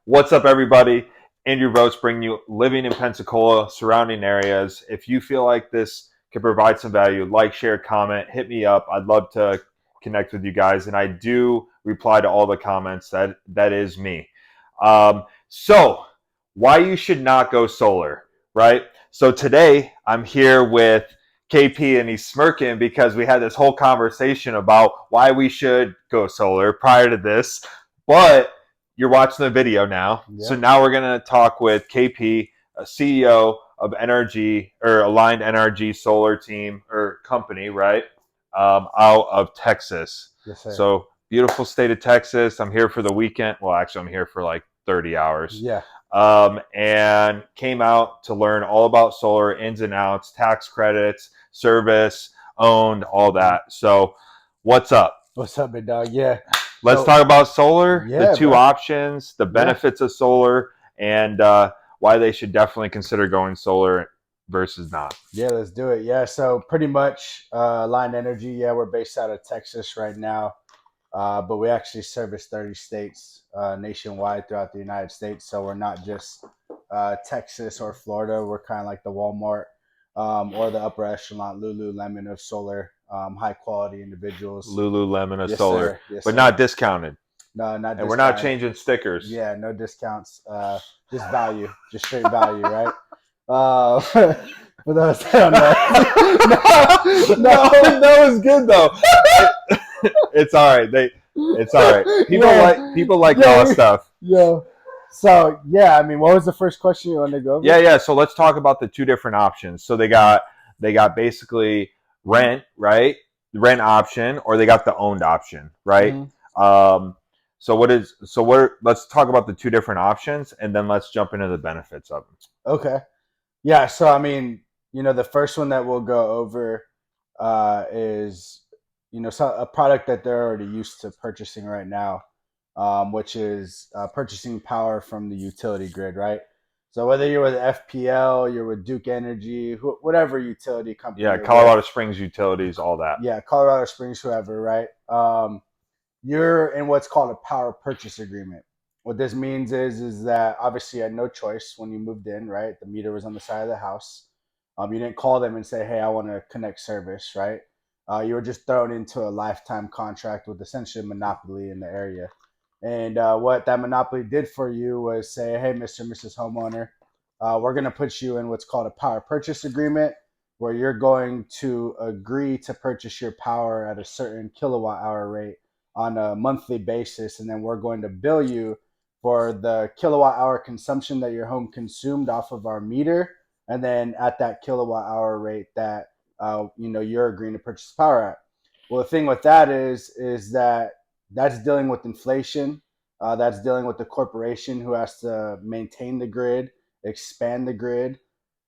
What's up, everybody? Andrew Vose bringing you living in Pensacola, surrounding areas. If you feel like this can provide some value, like, share, comment, hit me up. I'd love to connect with you guys, and I do reply to all the comments. That is me. So, why you should not go solar, right? So today I'm here with KP, and he's smirking because we had this whole conversation about why we should go solar prior to this, but you're watching the video now. Yep. So now we're going to talk with KP, a CEO of NRG or Aligned NRG Solar Team or company, right? Out of Texas. Yes, sir. So beautiful state of Texas. I'm here for the weekend. Well, actually, I'm here for like 30 hours. Yeah. And came out to learn all about solar ins and outs, tax credits, service, owned, all that. So what's up? What's up, big dog? Yeah. Let's talk about solar, Yeah, the two bro. options, the benefits of solar, and why they should definitely consider going solar versus not. Yeah, let's do it. Yeah, so pretty much Aligned Energy. Yeah, we're based out of Texas right now, but we actually service 30 states nationwide throughout the United States. So we're not just Texas or Florida. We're kind of like the Walmart or the upper echelon Lululemon of solar, high quality individuals. Lululemon of Yes, solar, sir. Yes, but sir. not discounted. No, not And discounted. we're not changing stickers. Yeah, no discounts. Just value, just straight value, right? For those that don't know, no, that was good though. It's all right. It's all right. People like raw stuff. Yeah. So yeah, I mean, what was the first question you wanted to go over? Yeah. So let's talk about the two different options. So they got basically rent, right? The rent option, or they got the owned option, right? Mm-hmm. Let's talk about the two different options, and then let's jump into the benefits of them. Okay. Yeah. So I mean, the first one that we'll go over is a product that they're already used to purchasing right now, which is purchasing power from the utility grid, right? So whether you're with FPL, you're with Duke Energy, whatever utility company. Yeah, Colorado Springs Utilities, all that. Yeah, Colorado Springs, whoever, right? You're in what's called a power purchase agreement. What this means is that obviously you had no choice when you moved in, right? The meter was on the side of the house. You didn't call them and say, "Hey, I want to connect service," right? You were just thrown into a lifetime contract with essentially a monopoly in the area. And what that monopoly did for you was say, "Hey, Mr. and Mrs. Homeowner, we're going to put you in what's called a power purchase agreement, where you're going to agree to purchase your power at a certain kilowatt hour rate on a monthly basis, and then we're going to bill you for the kilowatt hour consumption that your home consumed off of our meter, and then at that kilowatt hour rate that you're agreeing to purchase power at." Well, the thing with that is that that's dealing with inflation. That's dealing with the corporation who has to maintain the grid, expand the grid,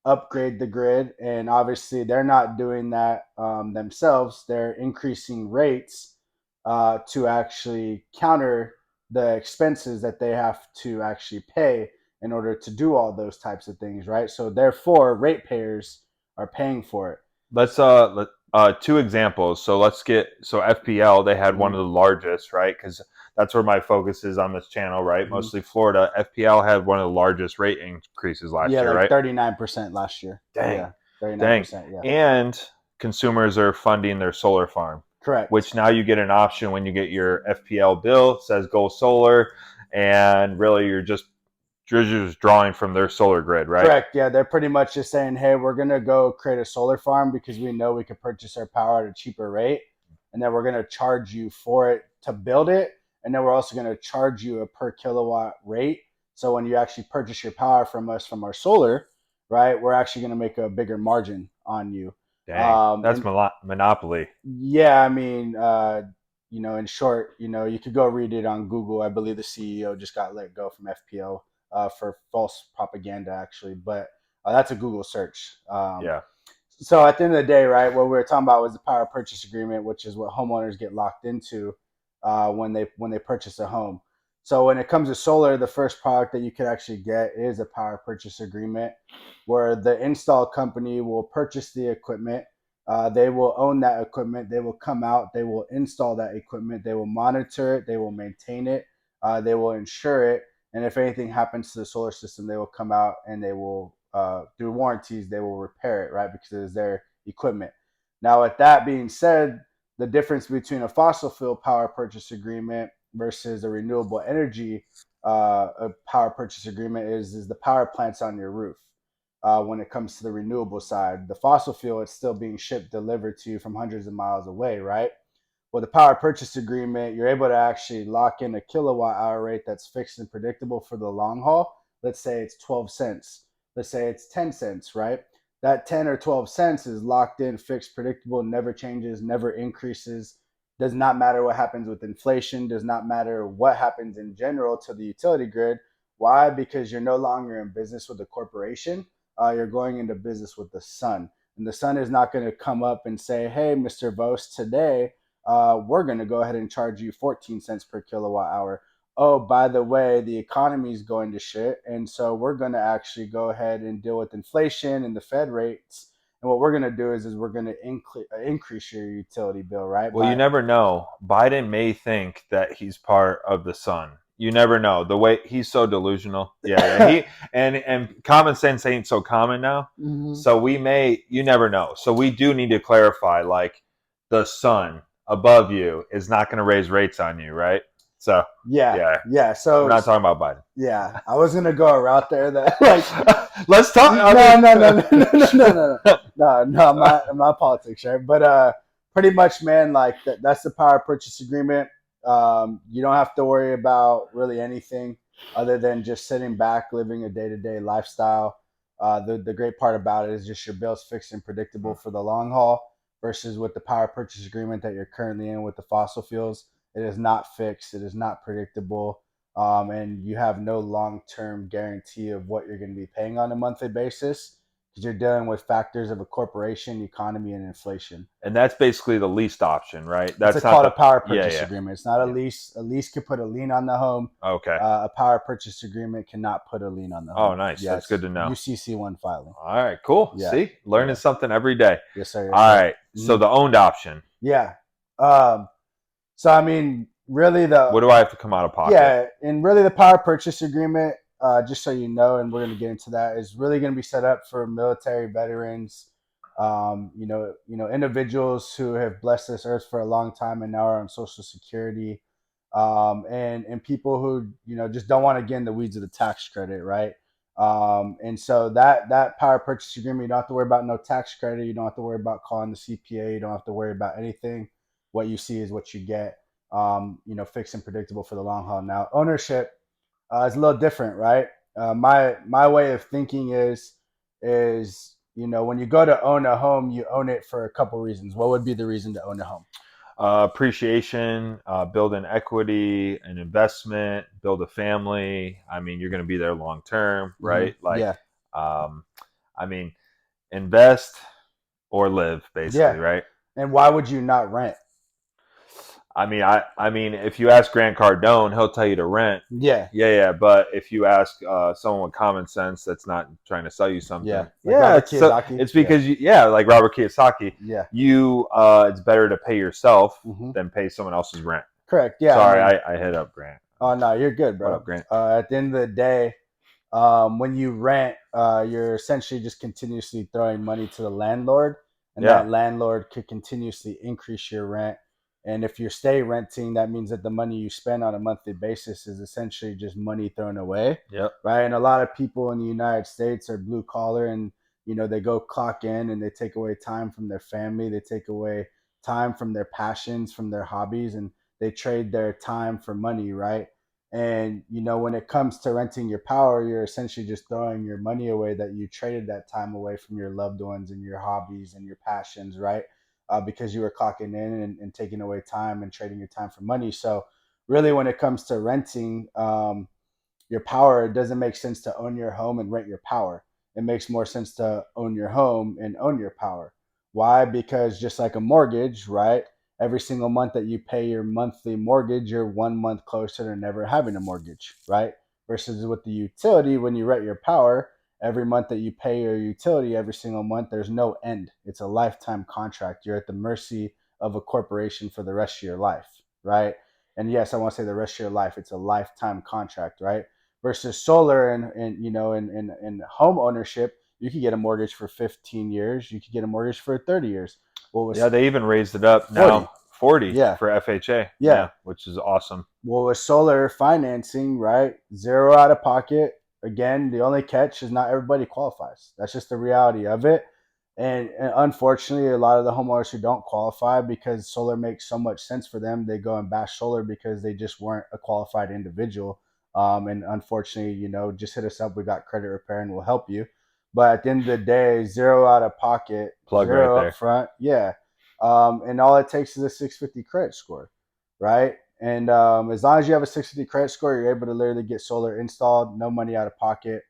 upgrade the grid, and obviously they're not doing that themselves. They're increasing rates to actually counter the expenses that they have to actually pay in order to do all those types of things, right? So therefore, ratepayers are paying for it. Let's two examples. So FPL, they had one of the largest, right? Because that's where my focus is on this channel, right? Mhm. Mostly Florida. FPL had one of the largest rate increases last year, like right? 39% last year. Dang. Yeah, 39%. Yeah. And consumers are funding their solar farm. Correct. Which now you get an option when you get your FPL bill. It says go solar, and really you're just drawing from their solar grid, right? Correct. Yeah, they're pretty much just saying, "Hey, we're gonna go create a solar farm because we know we can purchase our power at a cheaper rate, and then we're gonna charge you for it to build it, and then we're also gonna charge you a per kilowatt rate. So when you actually purchase your power from us from our solar, right, we're actually gonna make a bigger margin on you." Dang, that's monopoly. Yeah, I mean, in short, you could go read it on Google. I believe the CEO just got let go from FPO for false propaganda, actually, but that's a Google search. Yeah. So at the end of the day, right, what we were talking about was the power purchase agreement, which is what homeowners get locked into when they purchase a home. So when it comes to solar, the first product that you could actually get is a power purchase agreement, where the install company will purchase the equipment. They will own that equipment. They will come out. They will install that equipment. They will monitor it. They will maintain it. They will insure it. And if anything happens to the solar system, they will come out and they will, through warranties, they will repair it, right? Because it's their equipment. Now, with that being said, the difference between a fossil fuel power purchase agreement versus a renewable energy a power purchase agreement is the power plants on your roof. When it comes to the renewable side, the fossil fuel, it's still being shipped, delivered to you from hundreds of miles away, right? With the power purchase agreement, you're able to actually lock in a kilowatt hour rate that's fixed and predictable for the long haul. Let's say it's 12 cents. Let's say it's 10 cents, right? That 10 or 12 cents is locked in, fixed, predictable, never changes, never increases. Does not matter what happens with inflation, does not matter what happens in general to the utility grid. Why? Because you're no longer in business with a corporation. You're going into business with the sun. And the sun is not going to come up and say, hey, Mr. Vose, today we're going to go ahead and charge you 14 cents per kilowatt hour. Oh, by the way, the economy is going to shit. And so we're going to actually go ahead and deal with inflation and the Fed rates. And what we're going to do is we're going to increase your utility bill, right? Well, you never know. Biden may think that he's part of the sun. You never know. The way he's so delusional. Yeah, yeah. He and common sense ain't so common now. Mhm. So we may you never know. So we do need to clarify like the sun above you is not going to raise rates on you, right? So, Yeah, yeah. yeah. We're So not talking about Biden. yeah, I was gonna go a route there that like Let's talk. no, I no, no, no, no, no, no, mean, no, no, no. I'm not politics, right? But pretty much, man. Like that's the power purchase agreement. You don't have to worry about really anything other than just sitting back, living a day to day lifestyle. The great part about it is just your bills fixed and predictable for the long haul. Versus with the power purchase agreement that you're currently in with the fossil fuels, it is not fixed. It is not predictable, and you have no long-term guarantee of what you're going to be paying on a monthly basis because you're dealing with factors of a corporation, economy, and inflation. and that's basically the least option, right? It's That's not called a the power yeah, purchase yeah, agreement. It's not a yeah. lease. A lease could put a lien on the home. Okay. A power purchase agreement cannot put a lien on the Oh, home. nice. That's good Yes, to know. UCC one filing. All right, cool. Yeah, See, learning yeah, something every day. yes sir, yes All sir. right. So Mhm. the owned option. Yeah. Um, so I mean, really, What do I have to come out of pocket? yeah, and really the power purchase agreement, just so you know, and we're going to get into that, is really going to be set up for military veterans, individuals who have blessed this earth for a long time and now are on Social Security, and people who just don't want to get in the weeds of the tax credit, right? And so that power purchase agreement, you don't have to worry about no tax credit, you don't have to worry about calling the CPA, you don't have to worry about anything. What you see is what you get, fixed and predictable for the long haul. Now, ownership is a little different, right? My way of thinking is when you go to own a home, you own it for a couple reasons. What would be the reason to own a home? Appreciation, build an equity, an investment, build a family. I mean, you're going to be there long term, right? Like, Yeah, um, I mean, invest or live, basically, yeah. right? And why would you not rent? I mean, if you ask Grant Cardone, he'll tell you to rent. Yeah, Yeah, yeah. But if you ask someone with common sense that's not trying to sell you yeah. something, Like yeah, Robert it's Kiyosaki. it's Yeah, because yeah, like Robert Kiyosaki, yeah. it's better to pay yourself Hmm. than pay someone else's rent. Correct. Yeah, I Sorry, mean, I hit up Grant. oh no, you're good, What bro. up, Grant? At the end of the day, when you rent, you're essentially just continuously throwing money to the landlord, and Yeah, that landlord could continuously increase your rent. And if you stay renting, that means that the money you spend on a monthly basis is essentially just money thrown away, yep, right? And a lot of people in the United States are blue collar, and they go clock in and they take away time from their family, they take away time from their passions, from their hobbies, and they trade their time for money, right? And when it comes to renting your power, you're essentially just throwing your money away that you traded that time away from your loved ones and your hobbies and your passions, right? Because you were clocking in and taking away time and trading your time for money. So, really, when it comes to renting your power, it doesn't make sense to own your home and rent your power. It makes more sense to own your home and own your power. Why? Because just like a mortgage, right? Every single month that you pay your monthly mortgage, you're 1 month closer to never having a mortgage, right? Versus with the utility, when you rent your power, every month that you pay your utility every single month, there's no end. It's a lifetime contract. You're at the mercy of a corporation for the rest of your life, right? And yes, I want to say the rest of your life, it's a lifetime contract, right? versus solar and in home ownership, you could get a mortgage for 15 years, you could get a mortgage for 30 years. What Yeah, was they even raised it up 40? now 40 Yeah, for FHA. yeah. Yeah, which is awesome. Well, with solar financing, right? Zero out of pocket. Again, the only catch is not everybody qualifies. That's just the reality of it. And unfortunately, a lot of the homeowners who don't qualify because solar makes so much sense for them, they go and bash solar because they just weren't a qualified individual. And unfortunately, just hit us up. We got credit repair and we'll help you. But at the end of the day, zero out of pocket, Plug right zero up there. front. Yeah. And all it takes is a 650 credit score, right? And as long as you have a 650 credit score, you're able to literally get solar installed, no money out of pocket.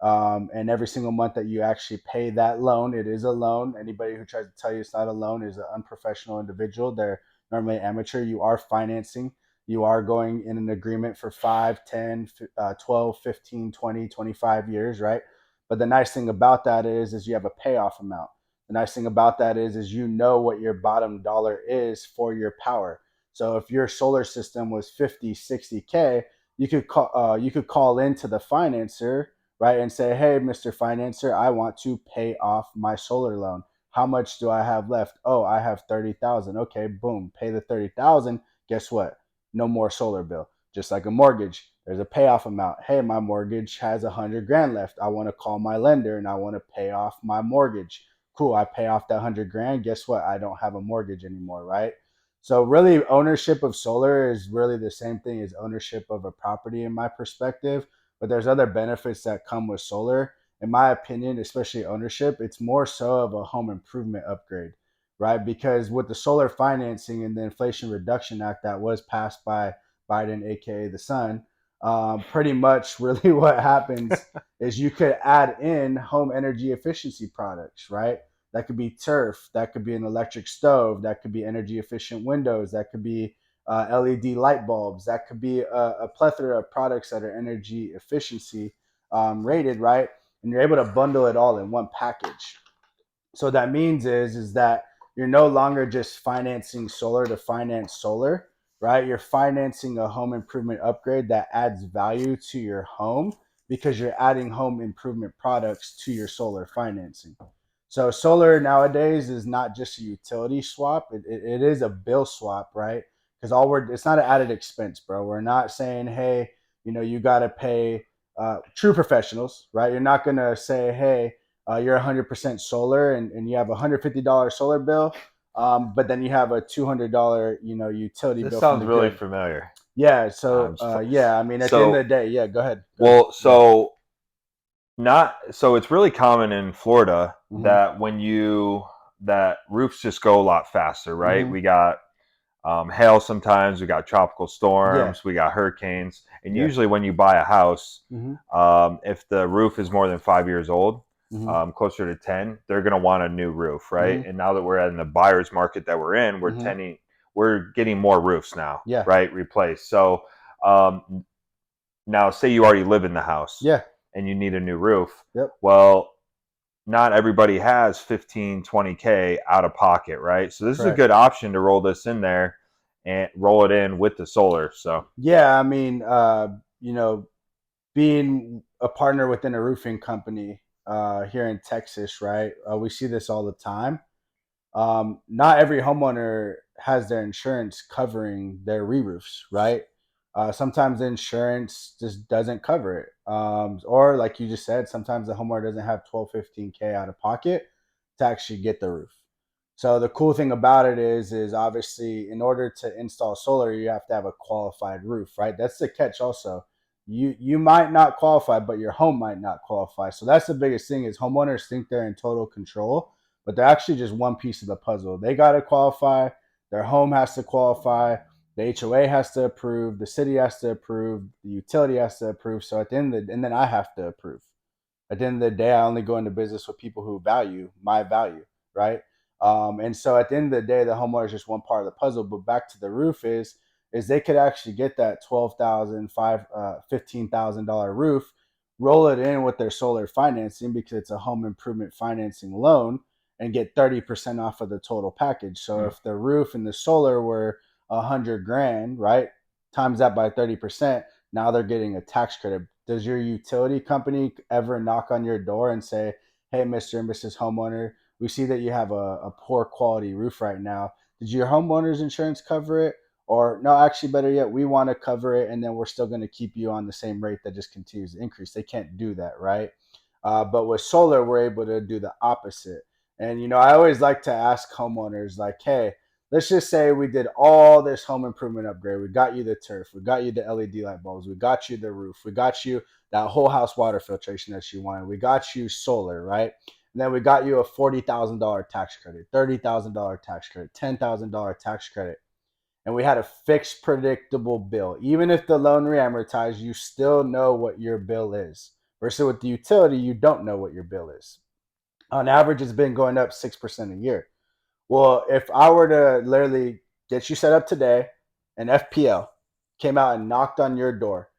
And every single month that you actually pay that loan, it is a loan. Anybody who tries to tell you it's not a loan is an unprofessional individual. They're normally amateur. You are financing. You are going in an agreement for 5, 10, 12, 15, 20, 25 years, right? But the nice thing about that is you have a payoff amount. The nice thing about that is you know what your bottom dollar is for your power. So if your solar system was 50, 60K, you could call into the financer, right, and say, hey, Mr. Financer, I want to pay off my solar loan. How much do I have left? Oh, I have 30,000. Okay, boom, pay the 30,000. Guess what? No more solar bill. Just like a mortgage, there's a payoff amount. Hey, my mortgage has 100 grand left. I want to call my lender and I want to pay off my mortgage. Cool, I pay off that 100 grand. Guess what? I don't have a mortgage anymore, right? So really, ownership of solar is really the same thing as ownership of a property in my perspective, but there's other benefits that come with solar. In my opinion, especially ownership, it's more so of a home improvement upgrade, right? Because with the solar financing and the Inflation Reduction Act that was passed by Biden, aka the son, pretty much really what happens is you could add in home energy efficiency products, right? That could be turf, that could be an electric stove, that could be energy efficient windows, that could be LED light bulbs. That could be a plethora of products that are energy efficiency rated, right? And you're able to bundle it all in one package. So what that means is that you're no longer just financing solar to finance solar, right? You're financing a home improvement upgrade that adds value to your home because you're adding home improvement products to your solar financing. So solar nowadays is not just a utility swap; it is a bill swap, right? Because it's not an added expense, bro. We're not saying, hey, you got to pay. True professionals, right? You're not gonna say, hey, you're 100% solar and you have a $150 solar bill, but then you have a $200 utility This bill from sounds the really grid. familiar. Yeah. So Just pl- yeah, I mean, at the end so of the day, yeah. Go ahead. Go ahead. well, Yeah. so not so it's really common in Florida Mm-hmm. that that roofs just go a lot faster, right? Mm-hmm. We got hail sometimes, we got tropical Yeah. storms, we got hurricanes, and Yeah. usually when you buy a house, Mm-hmm. if the roof is more than 5 years old, Mm-hmm. closer to 10, they're going to want a new roof, right? Mm-hmm. And now that we're in the buyer's market that we're in, Mm-hmm. we're getting more roofs now, Yeah. right? Replaced. So um, now, say you already live in the house Yeah. and you need a new roof. Yep. Well, not everybody has 15, 20K out of pocket, right? So this is a Correct. good option to roll this in there and roll it in with the solar. So Yeah. I mean, being a partner within a roofing company here in Texas, right? We see this all the time. Not every homeowner has their insurance covering their re-roofs, right? Sometimes the insurance just doesn't cover it. Or like you just said, sometimes the homeowner doesn't have 12, 15K out of pocket to actually get the roof. So the cool thing about it is obviously in order to install solar, you have to have a qualified roof, right? That's the catch also. You might not qualify, but your home might not qualify. So that's the biggest thing is homeowners think they're in total control, but they're actually just one piece of the puzzle. They got to qualify, their home has to qualify, the HOA has to approve, the city has to approve, the utility has to approve. So at the end of the, and then I have to approve. At the end of the day, I only go into business with people who value my value, right? And so at the end of the day, the homeowner is just one part of the puzzle. But back to the roof is they could actually get that $15,000 roof, roll it in with their solar financing because it's a home improvement financing loan, and get 30% off of the total package. So mm, if the roof and the solar were 100 grand, right? Times that by 30%, now they're getting a tax credit does your utility company ever knock on your door and say, hey, Mr. and Mrs. Homeowner, we see that you have a poor quality roof right now. Did your homeowner's insurance cover it? Or no, actually, better yet, we want to cover it, and then we're still going to keep you on the same rate that just continues to increase. They can't do that, right? But with solar, we're able to do the opposite. And I always like to ask homeowners, like, hey, let's just say we did all this home improvement upgrade. We got you the turf, we got you the LED light bulbs, we got you the roof, we got you that whole house water filtration that you wanted, we got you solar, right? And then we got you a $40,000 tax credit, $30,000 tax credit, $10,000 tax credit, and we had a fixed, predictable bill. Even if the loan reamortized, you still know what your bill is. Versus with the utility, you don't know what your bill is. On average, it's been going up 6% a year. Well, if I were to literally get you set up today, and FPL came out and knocked on your door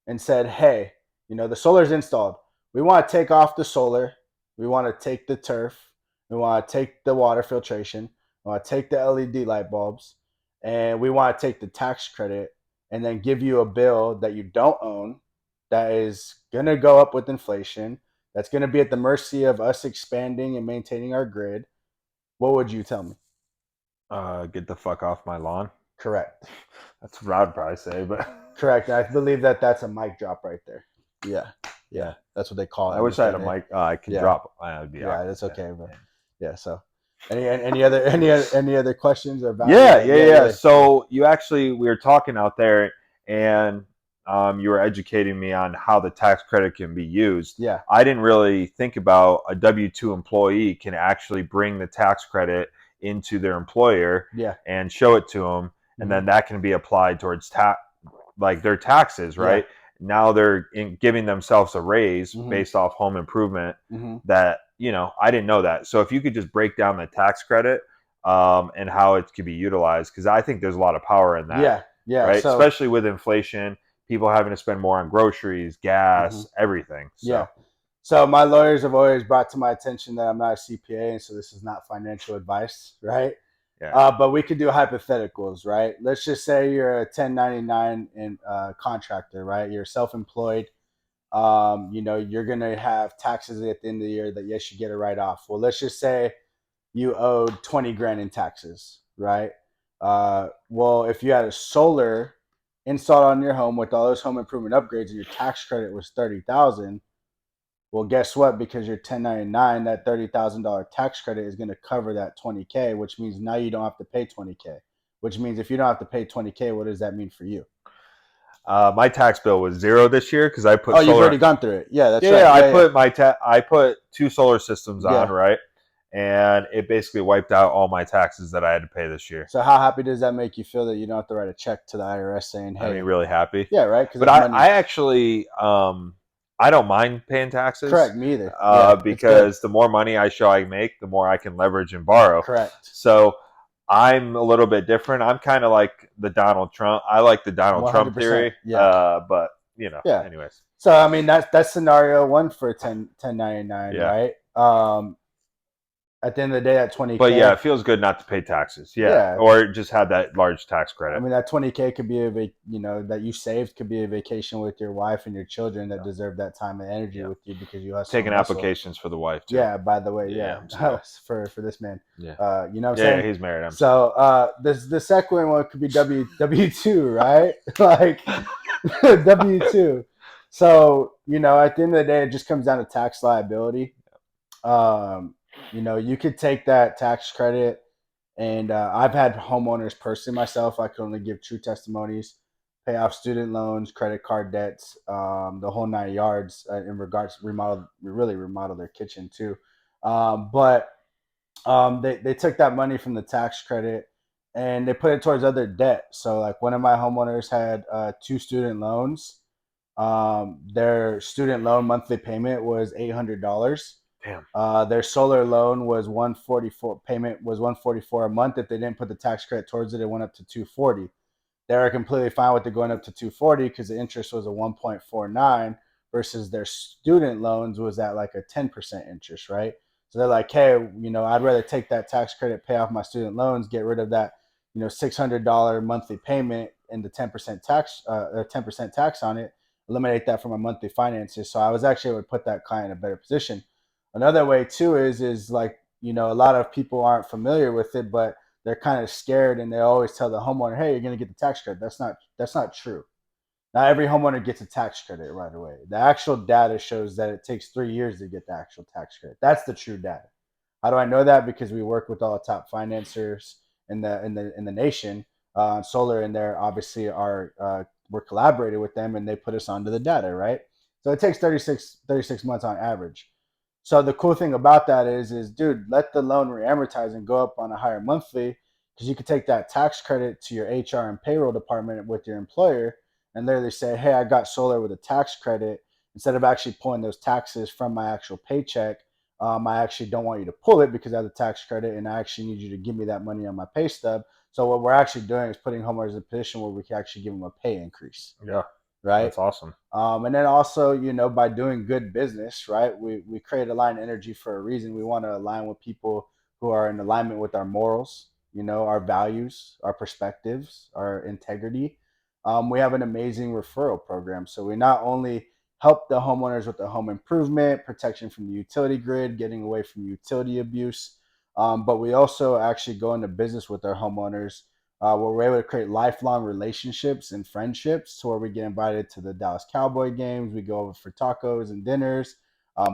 and said, hey, the solar's installed. We want to take off the solar. We want to take the turf. We want to take the water filtration. We want to take the LED light bulbs. And we want to take the tax credit and then give you a bill that you don't own that is going to go up with inflation. That's going to be at the mercy of us expanding and maintaining our grid. What would you tell me? Get the fuck off my lawn. Correct. That's what I'd probably say, but Correct. I believe that that's a mic drop right there. Yeah. Yeah. yeah. That's what they call it. I wish I had a mic. I could Yeah. drop. That'd be Yeah, awkward. that's okay, bro. Yeah. Yeah. So, any other questions or Yeah. So we were talking out there, and you were educating me on how the tax credit can be used. Yeah. I didn't really think about a W-2 employee can actually bring the tax credit into their employer Yeah. and show it to them, and then that can be applied towards like their taxes, right? Now they're giving themselves a raise based off home improvement. That I didn't know that. So if you could just break down the tax credit and how it could be utilized, because I think there's a lot of power in that. Yeah. Yeah. Right. So, especially with inflation, people having to spend more on groceries, gas, everything. So. Yeah. So my lawyers have always brought to my attention that I'm not a CPA, and so this is not financial advice, right? Yeah. But we could do hypotheticals, right? Let's just say you're a 1099 contractor, right? You're self-employed. You're gonna have taxes at the end of the year that yes, you get a write-off. Well, let's just say you owed 20 grand in taxes, right? Well, if you had a solar installed on your home with all those home improvement upgrades and your tax credit was 30,000, well, guess what? Because you're 1099, that $30,000 tax credit is going to cover that 20K, which means now you don't have to pay 20K. Which means if you don't have to pay 20K, what does that mean for you? My tax bill was zero this year because I put. Oh, you've already gone through it. Yeah, that's right. Yeah, I put 2 solar systems on, right, and it basically wiped out all my taxes that I had to pay this year. So how happy does that make you feel that you don't have to write a check to the IRS saying, "Hey"? I mean, really happy. Yeah, right. But I actually I don't mind paying taxes. Correct, me either. Because the more money I show I make, the more I can leverage and borrow. Correct. So I'm a little bit different. I'm kind of like the Donald Trump. I like the Donald Trump theory. Yeah. But anyways. So I mean that's scenario one for 1099, right? At the end of the day, that 20K. But yeah, it feels good not to pay taxes. Yeah. Or just have that large tax credit. I mean, that 20K could be that you saved could be a vacation with your wife and your children that deserve that time and energy with you because you have taking applications for the wife too. Yeah, by the way, for this man. Yeah. You know what I'm saying? Yeah, he's married. So the second one could be W2, right? Like W2. So, at the end of the day, it just comes down to tax liability. You could take that tax credit, and I've had homeowners personally myself. I can only give true testimonies, pay off student loans, credit card debts, the whole 9 yards in regards to remodel their kitchen too. But they took that money from the tax credit and they put it towards other debt. So like one of my homeowners had 2 student loans. Their student loan monthly payment was $800. Damn. Their solar loan was 144. Payment was 144 a month. If they didn't put the tax credit towards it, it went up to 240. They were completely fine with it going up to 240 because the interest was a 1.49 versus their student loans was at like a 10% interest, right? So they're like, hey, I'd rather take that tax credit, pay off my student loans, get rid of that, $600 monthly payment and the 10% tax, or 10% tax on it. eliminate that from my monthly finances. So I was actually able to put that client in a better position. Another way too is like, you know, a lot of people aren't familiar with it, but they're kind of scared and they always tell the homeowner, hey, you're going to get the tax credit. That's not true. Not every homeowner gets a tax credit right away. The actual data shows that it takes 3 years to get the actual tax credit. That's the true data. How do I know that? Because we work with all the top financiers in the nation on solar, and they're obviously are we're collaborating with them, and they put us onto the data, right? So it takes 36 months on average. So the cool thing about that is dude, let the loan reamortize and go up on a higher monthly because you could take that tax credit to your HR and payroll department with your employer and literally say, hey, I got solar with a tax credit. Instead of actually pulling those taxes from my actual paycheck, I actually don't want you to pull it because I have the tax credit and I actually need you to give me that money on my pay stub. So what we're actually doing is putting homeowners in a position where we can actually give them a pay increase, Yeah, right? that's awesome. And then also, you know, by doing good business, right? We create aligned energy for a reason. We want to align with people who are in alignment with our morals, you know, our values, our perspectives, our integrity. We have an amazing referral program. So we not only help the homeowners with the home improvement, protection from the utility grid, getting away from utility abuse, but we also actually go into business with our homeowners where we're able to create lifelong relationships and friendships to where we get invited to the Dallas Cowboy games. We go over for tacos and dinners,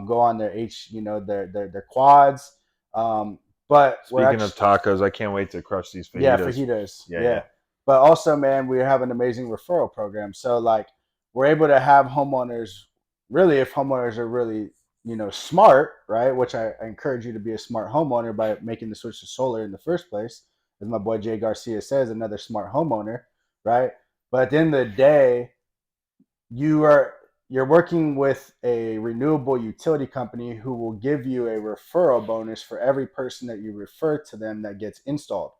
go on their quads. Um, but we're Speaking of actually, tacos, I can't wait to crush these yeah, fajitas. fajitas. Yeah, Yeah. yeah. But also, man, we have an amazing referral program. So like we're able to have homeowners really, if homeowners are really, you know, smart, right? Which I encourage you to be a smart homeowner by making the switch to solar in the first place. As my boy Jay Garcia says, another smart homeowner, right? But at the end of the day, you are you're working with a renewable utility company who will give you a referral bonus for every person that you refer to them that gets installed.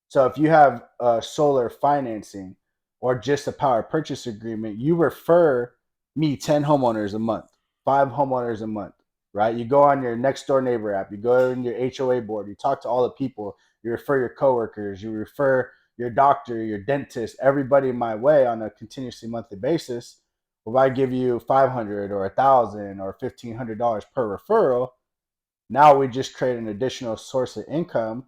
So if you have solar financing or just a power purchase agreement, you refer me 10 homeowners a month, 5 homeowners a month, right? You go on your next door neighbor app, you go on your HOA board, you talk to all the people, you refer your coworkers, you refer your doctor, your dentist, everybody my way on a continuously monthly basis. If I give you 500 or 1,000 or $1,500 per referral, now we just create an additional source of income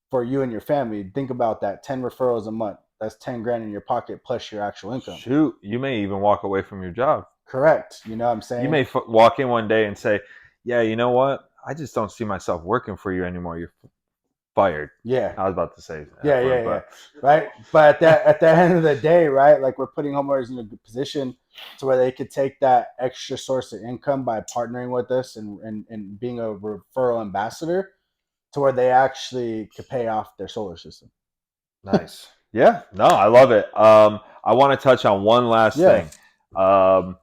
for you and your family. Think about that: 10 referrals a month. That's 10 grand in your pocket plus your actual income. Shoot, you may even walk away from your job. Correct. You know what I'm You saying? may walk in one day and say, "Yeah, you know what? I just don't see myself working for you anymore. You're fired." Yeah. I was about to say the Yeah, F yeah, word, yeah. but Right. But at the end of the day, right? Like we're putting homeowners in a good position to where they could take that extra source of income by partnering with us and being a referral ambassador to where they actually could pay off their solar system. nice. Yeah, no, I love it. I want to touch on one last Yeah. thing. Um,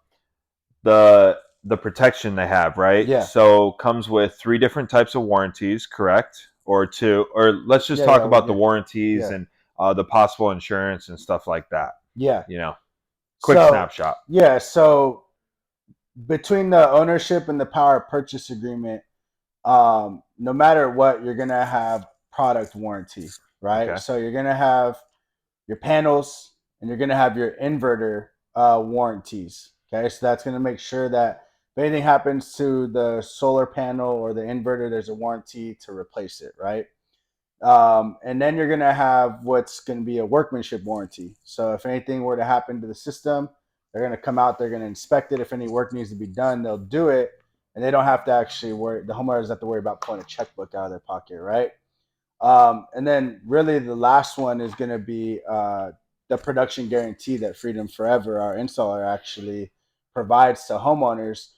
the protection they have, right? Yeah. So comes with three different types of warranties, correct? Or two, or let's just Yeah. talk Yeah. about the Yeah. warranties Yeah. and the possible insurance and stuff like that. Yeah. You know, quick So snapshot. yeah, so between the ownership and the power purchase agreement, no matter what, you're gonna have product warranty, right? Okay, So you're gonna have your panels and you're gonna have your inverter warranties. Okay, so that's gonna make sure that if anything happens to the solar panel or the inverter, there's a warranty to replace it, right? And then you're going to have what's going to be a workmanship warranty. So if anything were to happen to the system, they're going to come out, they're going to inspect it. If any work needs to be done, they'll do it. And they don't have to actually worry, the homeowners have to worry about pulling a checkbook out of their pocket, right? And then really the last one is going to be the production guarantee that Freedom Forever, our installer, actually provides to homeowners.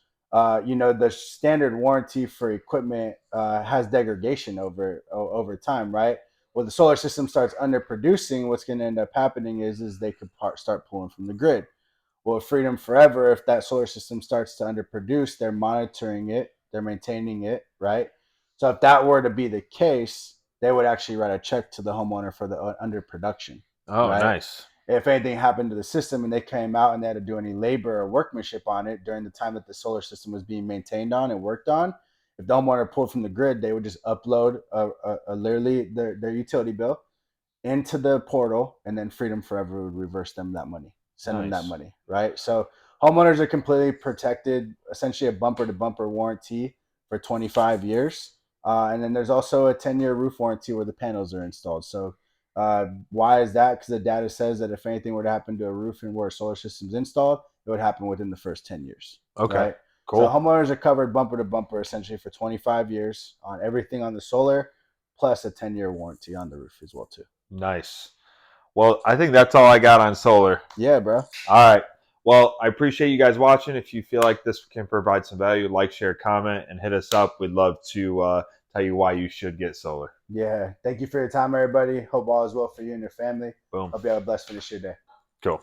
You know, the standard warranty for equipment has degradation over time, right? Well, the solar system starts underproducing. What's going to end up happening is they could start pulling from the grid. Well, Freedom Forever, if that solar system starts to underproduce, they're monitoring it, they're maintaining it, right? So if that were to be the case, they would actually write a check to the homeowner for the underproduction, oh, right? nice, If anything happened to the system and they came out and they had to do any labor or workmanship on it during the time that the solar system was being maintained on and worked on, if the homeowner pulled from the grid, they would just upload literally their utility bill into the portal, and then Freedom Forever would reverse them that money, send them that nice. money, right? So Homeowners are completely protected, essentially a bumper to bumper warranty for 25 years. And then there's also a 10-year roof warranty where the panels are installed. So, why is that? Because the data says that if anything were to happen to a roof and where a solar system's installed, it would happen within the first 10 years, Okay, right? So, cool. homeowners are covered bumper to bumper essentially for 25 years on everything on the solar, plus a 10-year warranty on the roof as well, too. Nice. Well, I think that's all I got on solar. Yeah, bro. All right. Well, I appreciate you guys watching. If you feel like this can provide some value, like, share, comment, and hit us up. We'd love to tell you why you should get solar. Yeah. Thank you for your time, everybody. Hope all is well for you and your family. Boom. Hope you have a blessed finish of your day. Cool.